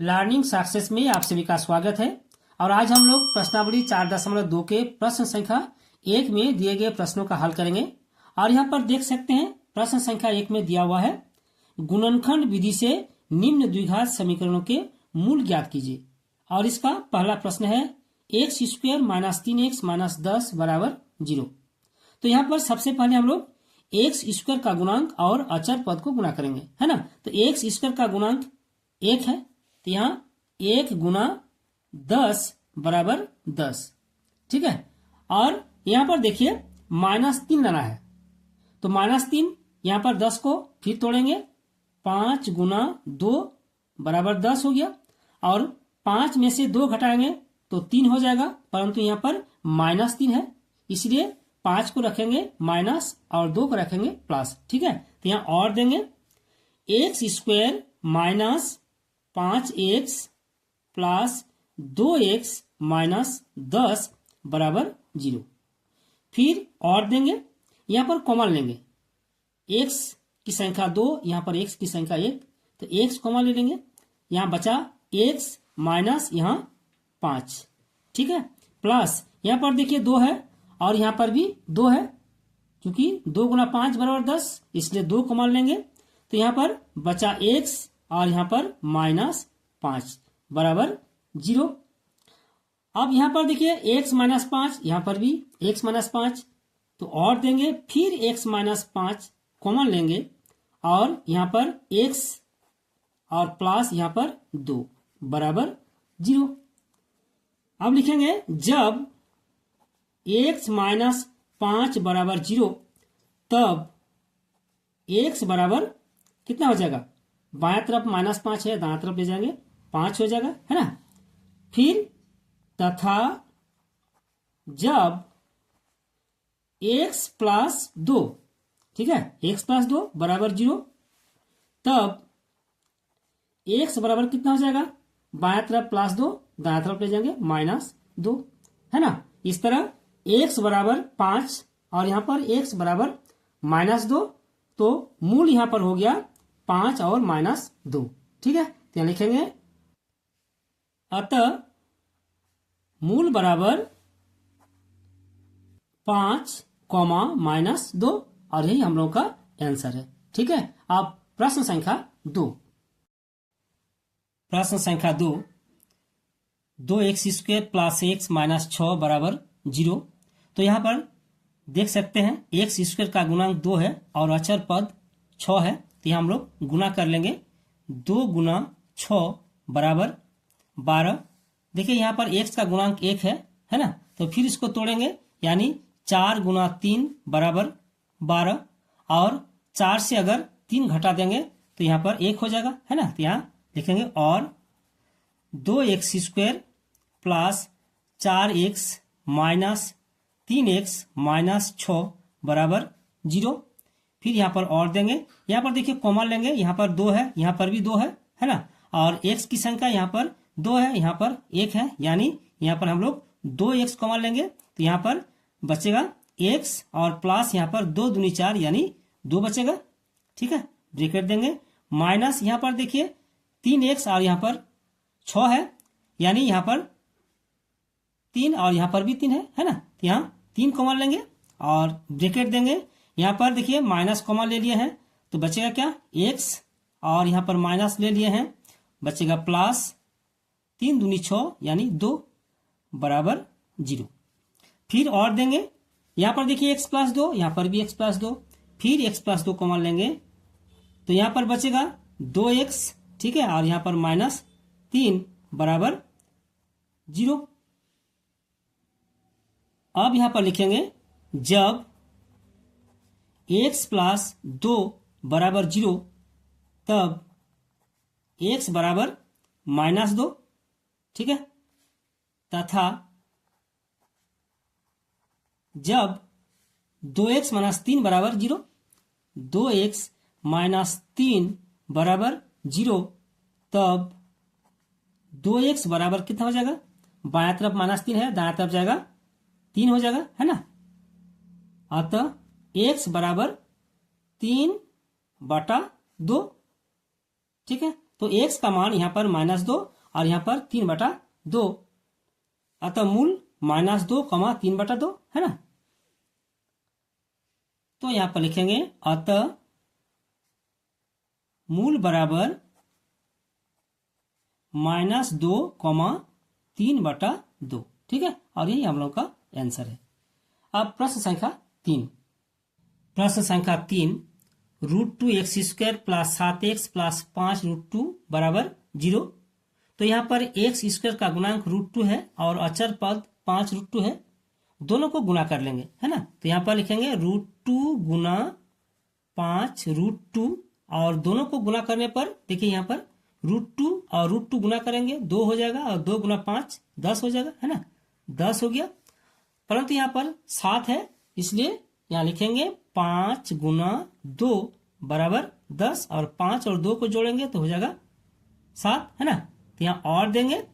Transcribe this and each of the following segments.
Learning success में आप सभी का स्वागत है। और आज हम लोग प्रश्नावली 4.2 के प्रश्न संख्या 1 में दिए गए प्रश्नों का हल करेंगे। और यहाँ पर देख सकते हैं प्रश्न संख्या 1 में दिया हुआ है, गुणनखंड विधि से निम्न द्विघात समीकरणों के मूल ज्ञात कीजिए। और इसका पहला प्रश्न है x square minus 3x minus 10 बराबर 0। तो यहाँ पर सबसे पहले हम लोग एक्स स्क्वायर का गुणांक और अचर पद को गुणा करेंगे, है ना। तो एक्स स्क्वायर का गुणांक 1 है, तो यहाँ 1 गुना 10 बराबर 10, ठीक है। और यहाँ पर देखिए -3 लाना है, तो -3 यहाँ पर 10 को फिर तोड़ेंगे, 5 गुना 2 बराबर 10 हो गया। और 5 में से 2 घटाएंगे तो 3 हो जाएगा, परंतु यहाँ पर -3 है, इसलिए 5 को रखेंगे माइनस और 2 को रखेंगे प्लस, ठीक है। तो यहाँ और देंगे x square minus 5x plus 2x minus 10 बराबर 0। फिर और देंगे, यहाँ पर कॉमन लेंगे, x की संख्या 2, यहाँ पर x की संख्या 1, तो x कॉमन ले लेंगे, यहाँ बचा x माइनस यहाँ 5, ठीक है। प्लस यहाँ पर देखिए 2 है और यहाँ पर भी 2 है, क्योंकि 2 गुना 5 बराबर 10, इसलिए 2 कॉमन लेंगे, तो यहाँ पर बचा x और यहाँ पर -5 बराबर 0। अब यहाँ पर देखिए x माइनस 5, यहाँ पर भी x माइनस 5, तो और देंगे, फिर x माइनस 5 कॉमन लेंगे और यहाँ पर x और प्लस यहाँ पर 2 बराबर 0। अब लिखेंगे जब x माइनस 5 बराबर 0, तब x बराबर कितना हो जाएगा, बाएं तरफ -5 है, दाएं तरफ ले जाएंगे 5 हो जाएगा, है ना। फिर तथा जब x प्लस 2, ठीक है, x प्लस 2 बराबर 0, तब x बराबर कितना हो जाएगा, बाएं तरफ +2, दाएं तरफ ले जाएंगे -2, है ना। इस तरह x बराबर 5 और यहाँ पर x बराबर -2, तो मूल यहाँ पर हो गया 5 और -2, ठीक है। तो लिखेंगे अतः मूल बराबर 5, -2, और यही हम लोगों का आंसर है, ठीक है। अब प्रश्न संख्या 2, प्रश्न संख्या 2, 2x square plus x minus 6 बराबर 0। तो यहाँ पर देख सकते हैं एक्स स्क्वायर का गुणांक 2 है और अचर पद 6 है, तो यहाँ हम लोग गुना कर लेंगे, 2 गुना 6 बराबर 12। देखिए यहाँ पर x का गुणांक 1 है ना, तो फिर इसको तोड़ेंगे, यानी 4 गुना 3 बराबर 12, और 4 से अगर 3 घटा देंगे तो यहाँ पर 1 हो जाएगा, है ना। तो यहाँ लिखेंगे और 2x square plus 4x minus 3x minus 6 बराबर 0। फिर यहाँ पर और देंगे, यहाँ पर देखिए कॉमन लेंगे, यहाँ पर 2 है, यहाँ पर भी 2 है ना। और x की संख्या यहाँ पर 2 है, यहाँ पर 1 है, यानी यहाँ पर हम लोग 2x कॉमन लेंगे, तो यहाँ पर बचेगा x और प्लस यहाँ पर 2 दूनी 4, यानी 2 बचेगा, ठीक है। ब्रैकेट देंगे, माइनस यहाँ पर देखिए 3x और यहाँ पर 6 है, यानी यहाँ पर 3 और यहाँ पर भी 3 है ना। तो यहाँ 3 कॉमन लेंगे और ब्रैकेट देंगे, यहाँ पर देखिए माइनस कॉमन ले लिए हैं, तो बचेगा क्या, x और यहाँ पर माइनस ले लिए हैं, बचेगा प्लस 3 दूनी 6, यानी 2 बराबर 0। फिर और देंगे, यहाँ पर देखिए x प्लस 2, यहाँ पर भी x प्लस 2, फिर x प्लस 2 कॉमन लेंगे, तो यहाँ पर बचेगा 2x, ठीक है, और यहाँ पर -3 बराबर 0। अब यहाँ पर लिखेंगे जब x प्लस 2 बराबर 0, तब x बराबर -2, ठीक है, तथा जब 2x माइनस 3 बराबर 0, 2x माइनस 3 बराबर 0, तब 2x बराबर कितना हो जाएगा, बाएं तरफ -3 है, दाएं तरफ जाएगा 3 हो जाएगा, है ना। अतः x बराबर 3/2, ठीक है। तो x का मान यहाँ पर -2 और यहाँ पर 3/2, अतः मूल -2, 3/2 है ना। तो यहाँ पर लिखेंगे अतः मूल बराबर -2, 3/2, ठीक है। और यही हम लोग का आंसर है। अब प्रश्न संख्या 3। प्रश्न संख्या 3, √2x² + 7x + 5√2 बराबर 0। तो यहाँ पर x² का गुणांक √2 है और अचर पद 5√2 है, दोनों को गुणा कर लेंगे, है ना। तो यहाँ पर लिखेंगे √2 गुना 5√2 और दोनों को गुणा करने पर देखिए यहाँ पर √2 और √2 गुणा करेंगे 2 हो जाएगा और 2 गुना 5 10 हो जाएगा, है ना, 10 हो गया। परंतु यहाँ पर 7 है, इसलिए यहाँ लिखेंगे 5 गुना 2 बराबर 10 और 5 और 2 को जोड़ेंगे तो हो जाएगा 7, है ना। तो यहाँ और देंगे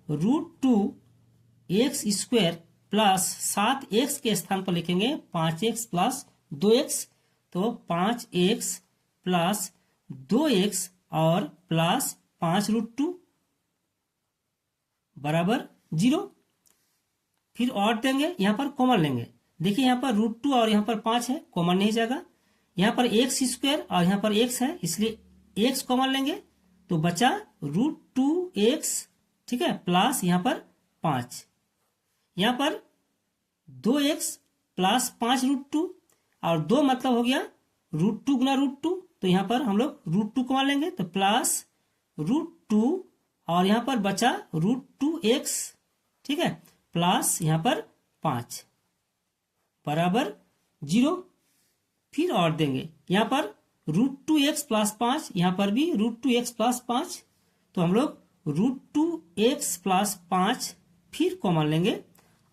√2x² प्लस 7x के स्थान पर लिखेंगे 5x प्लस 2x, तो 5x प्लस 2x और प्लस 5√2 बराबर 0। फिर और देंगे, यहाँ पर कॉमन लेंगे। देखिए यहाँ पर √2 और यहाँ पर 5 है, कॉमन नहीं जाएगा। यहाँ पर x² और यहाँ पर x है, इसलिए x कॉमन लेंगे तो बचा √2x, ठीक है, प्लस यहाँ पर 5, यहाँ पर 2x प्लस 5√2 और 2 मतलब हो गया √2 गुना √2, तो यहाँ पर हम लोग √2 कॉमन लेंगे तो प्लस √2 और यहाँ पर बचा √2x, ठीक है, प्लस यहाँ पर 5 बराबर 0। फिर और देंगे यहाँ पर √2x प्लस 5, यहाँ पर भी √2x प्लस 5, तो हम लोग √2x प्लस 5 फिर कॉमन लेंगे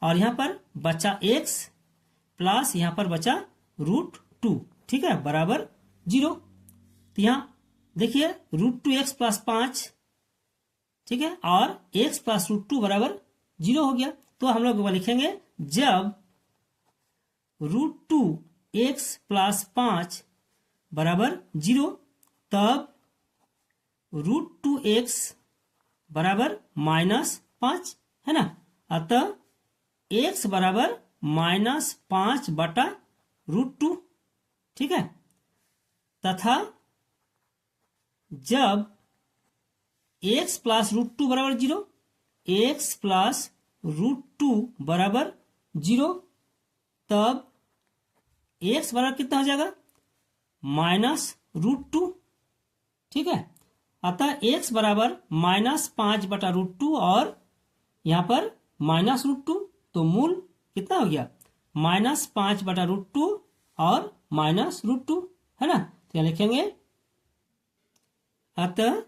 और यहाँ पर बचा x प्लस यहाँ पर बचा √2, ठीक है, बराबर 0। तो यहाँ देखिए √2x प्लस 5, ठीक है, और x प्लस √2 बराबर 0 हो गया। तो हम लोग लिखेंगे जब √2x प्लस 5 बराबर 0 तब √2x बराबर -5, है ना। अतः x बराबर -5/√2, ठीक है, तथा जब x प्लस √2 बराबर 0, x प्लस √2 बराबर 0, तब x बराबर कितना हो जाएगा -√2, ठीक है। अतः x बराबर -5/√2 और यहाँ पर -√2, तो मूल कितना हो गया -5/√2 और -√2, है ना। तो यहाँ लिखेंगे अतः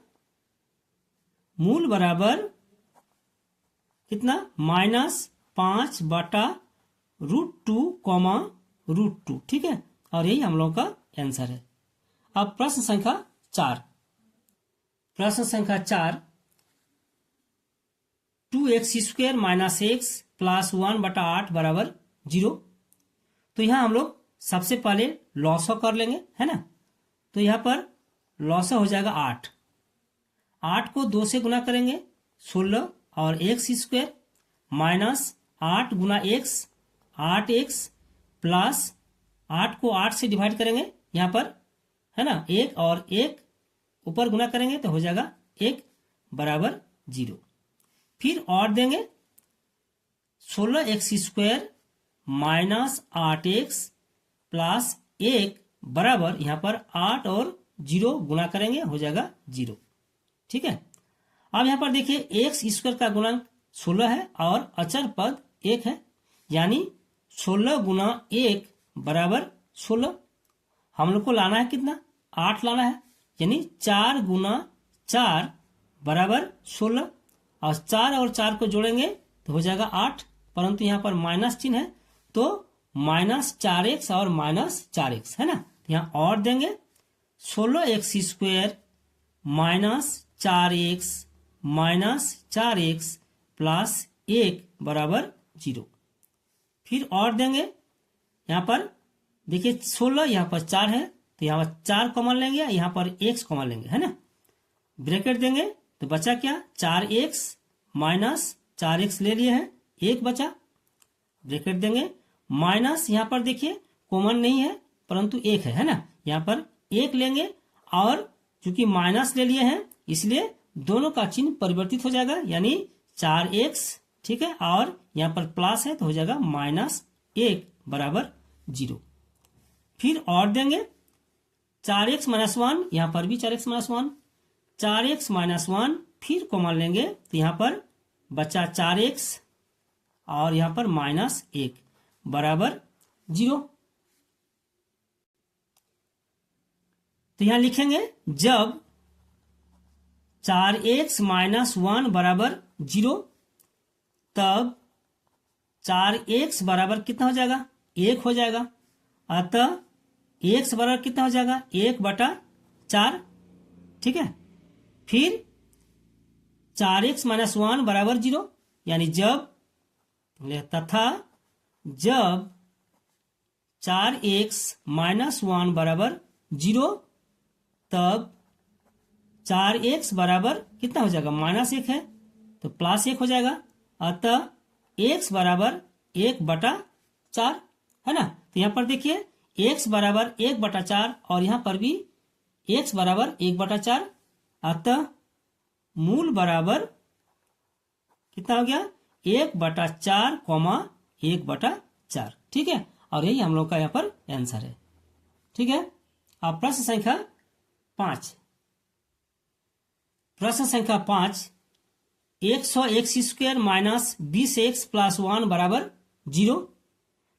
मूल बराबर कितना -5/√2, ठीक है, और यही हम लोगों का आंसर है। अब प्रश्न संख्या 4। प्रश्न संख्या 4, 2x² - x प्लस 1/8 बराबर 0। तो यहाँ हम लोग सबसे पहले लॉसो कर लेंगे, है ना। तो यहाँ पर लॉसो हो जाएगा 8 को 2 से गुना करेंगे 16 और x² माइनस 8 गुना x 8x प्लस 8 को 8 से डिवाइड करेंगे यहाँ पर, है ना, 1 और 1 ऊपर गुना करेंगे तो हो जाएगा 1 बराबर 0। फिर और देंगे 16x² माइनस 8x प्लस 1 बराबर यहाँ पर 8 और 0 गुना करेंगे हो जाएगा 0, ठीक है। अब यहाँ पर देखिए x² का गुणांक 16 है और अचर पद 1 है, यानी 16 गुना 1 बराबर 16। हम लोग को लाना है कितना 8 लाना है, यानी 4 गुना 4 बराबर 16 और 4 और 4 को जोड़ेंगे तो हो जाएगा 8, परंतु यहाँ पर माइनस चिन्ह है तो -4x और -4x, है ना। यहाँ और देंगे 16x² minus 4x minus 4x plus 1 बराबर 0। फिर और देंगे यहाँ पर देखिए 16 यहाँ पर 4 है तो यहाँ पर 4 कॉमन लेंगे, यहाँ पर x कॉमन लेंगे, है ना। ब्रैकेट देंगे तो बचा क्या, 4x माइनस 4x ले लिए हैं, 1 बचा, ब्रैकेट देंगे, माइनस यहाँ पर देखिए कॉमन नहीं है परंतु 1 है ना, यहाँ पर 1 लेंगे और चूंकि माइनस ले लिए हैं इसलिए दोनों का चिन्ह परिवर्तित हो जाएगा, यानी 4x, ठीक है, और यहाँ पर प्लस है तो हो जाएगा -1 बराबर 0। फिर और देंगे 4x माइनस 1, यहाँ पर भी 4x माइनस 1, 4x माइनस 1, फिर कॉमन लेंगे तो यहाँ पर बचा 4x और यहाँ पर -1 बराबर 0। तो यहाँ लिखेंगे जब 4x माइनस 1 बराबर 0 तब 4x बराबर कितना हो जाएगा, 1 हो जाएगा, अतः x बराबर कितना हो जाएगा, 1/4, ठीक है। फिर 4x माइनस 1 बराबर 0, यानी जब तथा जब 4x माइनस 1 बराबर 0 तब 4x बराबर कितना हो जाएगा, -1 है तो +1 हो जाएगा, अतः x बराबर 1/4 है ना। तो यहाँ पर देखिए x बराबर 1/4 और यहाँ पर भी x बराबर 1/4, अतः मूल बराबर कितना हो गया, 1/4, 1/4, ठीक है। और यही हम लोग का यहाँ पर आंसर है, ठीक है। अब प्रश्न संख्या 5, प्रश्न संख्या 5, 100x² माइनस 20x प्लस 1 बराबर 0।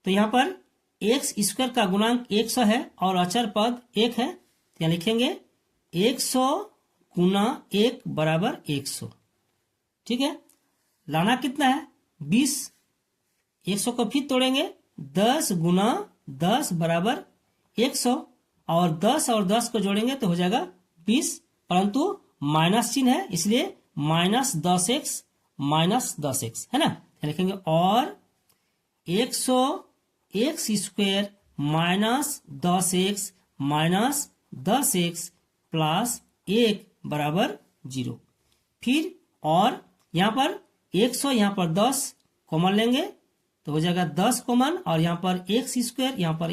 तो यहाँ पर x² का गुणांक 100 है और अचर पद 1 है, तो यहाँ लिखेंगे 100 गुना 1 बराबर 100, ठीक है। लाना कितना है, 20, 100 को फिर तोड़ेंगे, 10 गुना 10 बराबर 100 और 10 और 10 को जोड़ेंगे तो हो जाएगा 20, परंतु माइनस चिन्ह है इसलिए -10x है ना, लिखेंगे और 100x² minus 10x minus 10x plus 1 बराबर 0। फिर और यहाँ पर 100, यहाँ पर 10 कॉमन लेंगे तो हो जाएगा 10 कॉमन, और यहाँ पर x², यहाँ पर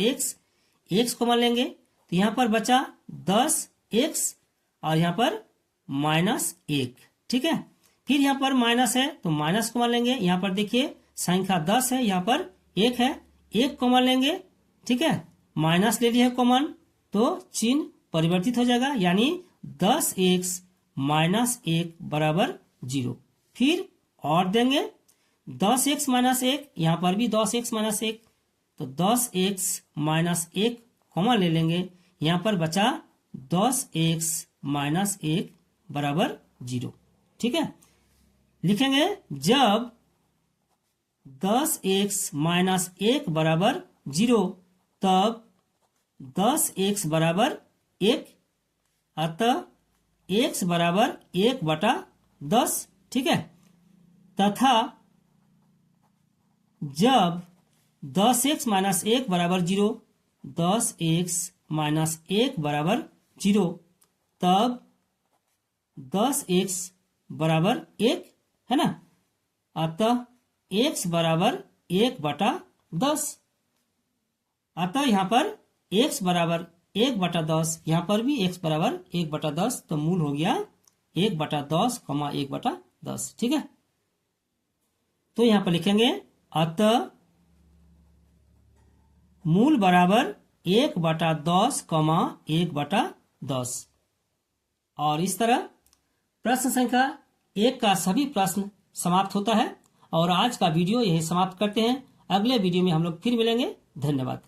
x कॉमन लेंगे तो यहाँ पर बचा 10x और यहाँ पर -1, ठीक है। फिर यहाँ पर माइनस है तो माइनस कॉमन लेंगे, यहाँ पर देखिए संख्या 10 है, यहाँ पर 1 है, 1 कॉमन लेंगे, ठीक है, माइनस ले लिया कॉमन तो चिन्ह परिवर्तित हो जाएगा, यानी 10x -1 बराबर 0। फिर और देंगे 10x -1, यहाँ पर भी 10x -1 तो 10x -1 कॉमन ले लेंगे, यहाँ पर बचा 10x -1 बराबर 0, ठीक है। लिखेंगे जब 10x -1 बराबर 0 तब 10x बराबर 1, अतः x बराबर 1/10, ठीक है, तथा जब 10x -1 बराबर 0, 10x -1 बराबर 0 तब 10x बराबर 1 है ना, अतः x बराबर 1/10, अतः यहाँ पर x बराबर 1/10, यहाँ पर भी x बराबर 1/10, तो मूल हो गया 1/10, 1/10, ठीक है। तो यहाँ पर लिखेंगे अतः मूल बराबर 1/10, 1/10, और इस तरह प्रश्न संख्या 1 का सभी प्रश्न समाप्त होता है। और आज का वीडियो यही समाप्त करते हैं, अगले वीडियो में हम लोग फिर मिलेंगे। धन्यवाद।